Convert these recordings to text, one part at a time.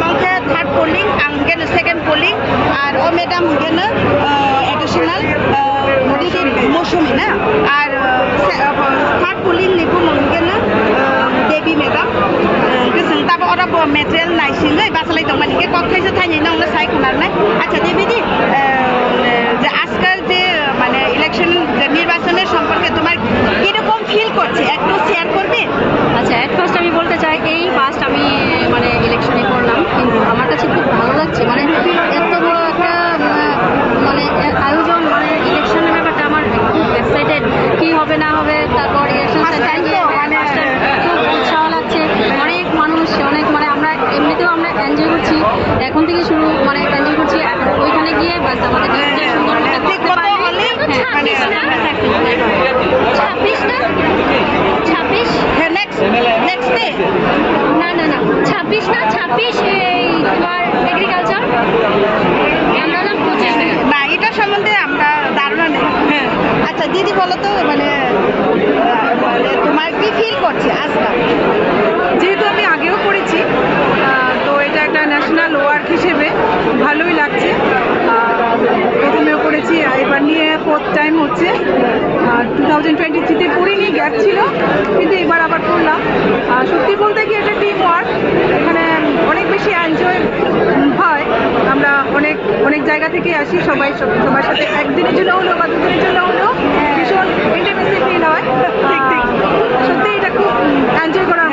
mangke third polling anggen second polling ar o madam anggen additional motion na ar third polling ni bung anggen Devi madam keseng tabo ora bo material nai singai basalai tong mani ke kok thaise thaini nong na sai khonar nai acha Devi di যে আজকাল যে মানে election নির্বাচনের সম্পর্কে তোমার কিরকম feel করছে একটু শেয়ার করবে? আচ্ছা, এট ফার্স্ট আমি বলতে চাই এই ফার্স্ট আমি মানে ইলেকশনে করলাম, কিন্তু আমার কাছে খুব ভালো লাগছে। মানে এত বড় একটা মানে আয়োজন, মানে ইলেকশনের ব্যাপারটা আমার খুব এক্সাইটেড, কি হবে না হবে। তারপর ইলেকশন খুব উৎসাহ লাগছে, অনেক মানুষ, অনেক মানে আমরা এমনিতেও আমরা এনজয় করছি, এখন থেকে শুরু মানে এনজয় করছি। ওইখানে গিয়ে বাস আমাদের সুন্দর এগ্রিকালচার না, এটা সম্বন্ধে আমরা ধারণা নেই। আচ্ছা দিদি বলো তো, মানে তোমার কি ফিল করছে আজকাল? যেহেতু আমি আগেও করেছি, তো এটা একটা ন্যাশনাল ওয়ার্ক হিসেবে ভালোই লাগছে। প্রথমেও করেছি, এবার নিয়ে 4th টাইম হচ্ছে। 2023-তে করিনি, গ্যাপ ছিল, কিন্তু এবার আবার করলাম। সত্যি বলতে কি এটা টিম ওয়ার্ক, এখানে অনেক বেশি এনজয় হয়। আমরা অনেক অনেক জায়গা থেকে আসি, সবাই সবার সাথে একদিনের জন্য হলেও বা দুদিনের জন্য হলেও ভীষণ ইন্টারমেসি ফিল হয়। সত্যি এটা খুব এনজয় করার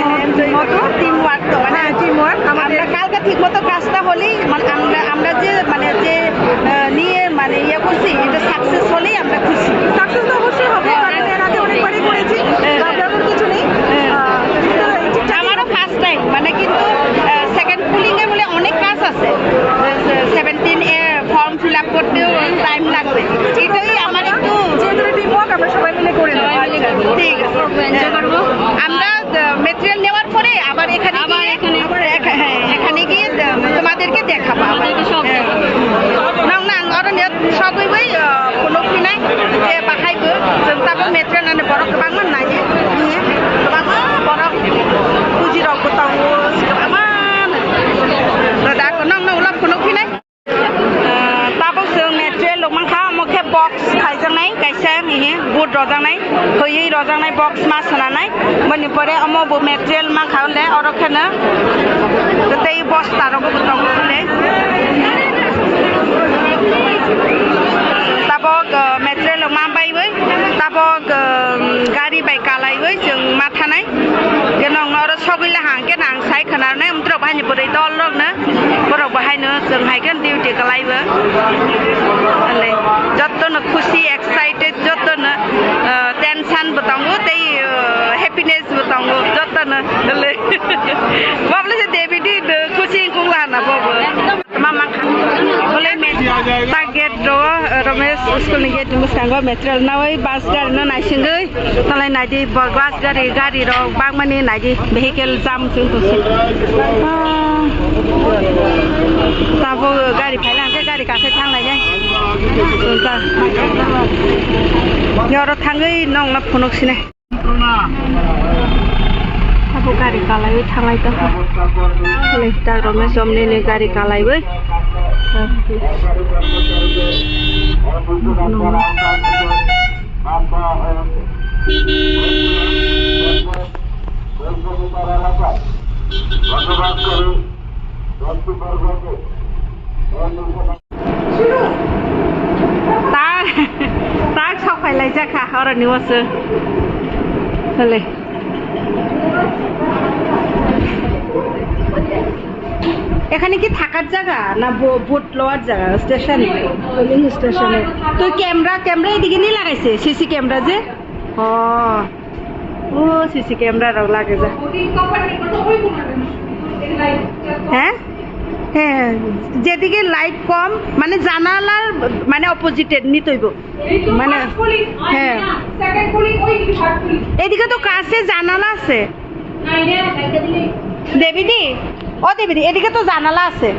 মতো টিম ওয়ার্ক। তো মানে টিম ওয়ার্ক আমরা কালকে ঠিক মতো কাজটা হলেই মানে আমরা যে মানে যে নিয়ে মানে ইয়ে করছি এটা সাকসেস হলেই আমরা খুশি। সাকসেস তো অবশ্যই হবে, কারণ এর আগে অনেকবারই করেছি, তেমন কিছু নেই। আমারও ফার্স্ট টাইম, মানে কিন্তু সেকেন্ড পুলিংয়ে বলে অনেক কাজ আছে, 17 এ ফর্ম ফিল আপ করতেও টাইম লাগবে। এটাই আমার একটু যেহেতু টিম ওয়ার্ক আমরা সবাই মিলে করে নেব। ঠিক আছে, এনজয় করবো। আমরা মেটেরিয়াল নেওয়ার পরে আবার এখানে গিয়ে তোমাদেরকে দেখাবো। nang orang lihat sabu bai kuno pinai ke pakai bu tentang meteran ane borok kebangun nanya kebangun borok puji rok tahu kebangun rada nang ulam kuno pinai tabok seng meteran lok mangka moke box khai jang nai kaisa ni boot rojang nai hoyi rojang nai box mas sana nai mani pore amo bu meteran mangka le orok khana tei box tarok bu tong le tabok meteran lok mambai bai tabok gari bai kalai bai jeng mathanai genong nor sogila hangke nang sai khanar nai umtrok bahani pore dol lok na borok bahai no jeng haiken duty kalai ba ale jotto na khushi excited jotto na tension batango tei happiness batango jotto na ale babla se Devi di khushi kungla na bobo mama bole met target do Ramesh school ni gate musanggo material nawai bus gari no naisingoi talai naidi bus gari ro bangmani naidi vehicle jam chung to tabo gari phailang ke gari kasai thanglai jai sunta yoro thangai nong na phonok sine tabo gari kalai thanglai to le ta Ramesh omne ne gari kalai bai tak sapai lai jaka orang niwase hale এখানে কি থাকার জায়গা না boat লওয়ার জায়গা? স্টেশনে, pulling স্টেশনে তো camera এদিকে নিয়ে লাগাইছে সিসি ক্যামেরা যে ও সিসি ক্যামেরা লাগে যা হ্যাঁ হ্যাঁ যেদিকে লাইট কম মানে জানালার মানে অপোজিটেড নিতইব মানে হ্যাঁ এদিকে তো কাছে জানালা আছে দেবীদি ও দেবীদি এদিকে তো জানালা আছে।